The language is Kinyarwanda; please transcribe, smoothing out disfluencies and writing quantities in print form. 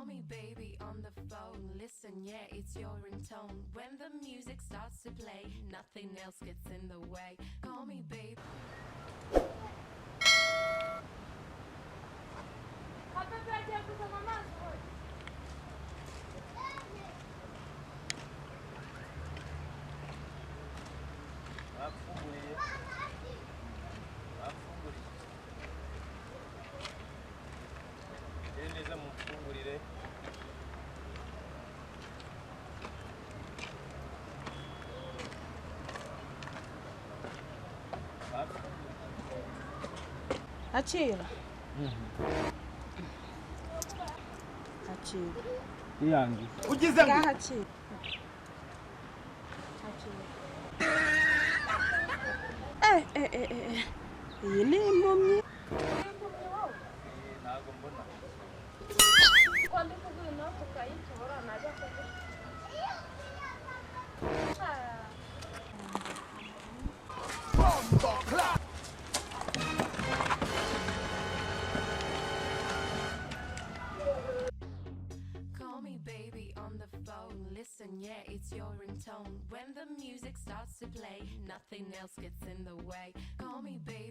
Call me baby on the phone. Listen, yeah, it's your ringtone. When the music starts to play, nothing else gets in the way. Call me baby. Bafunguriye rero neza mufungurire Acira. Acira. yangi ugize ngo Ngaha acira. Acira. Iyi ni impumyi. ntago mbona Call me baby on the phone. Listen, yeah, it's your ringtone. When the music starts to play, nothing else gets in the way. Call me baby.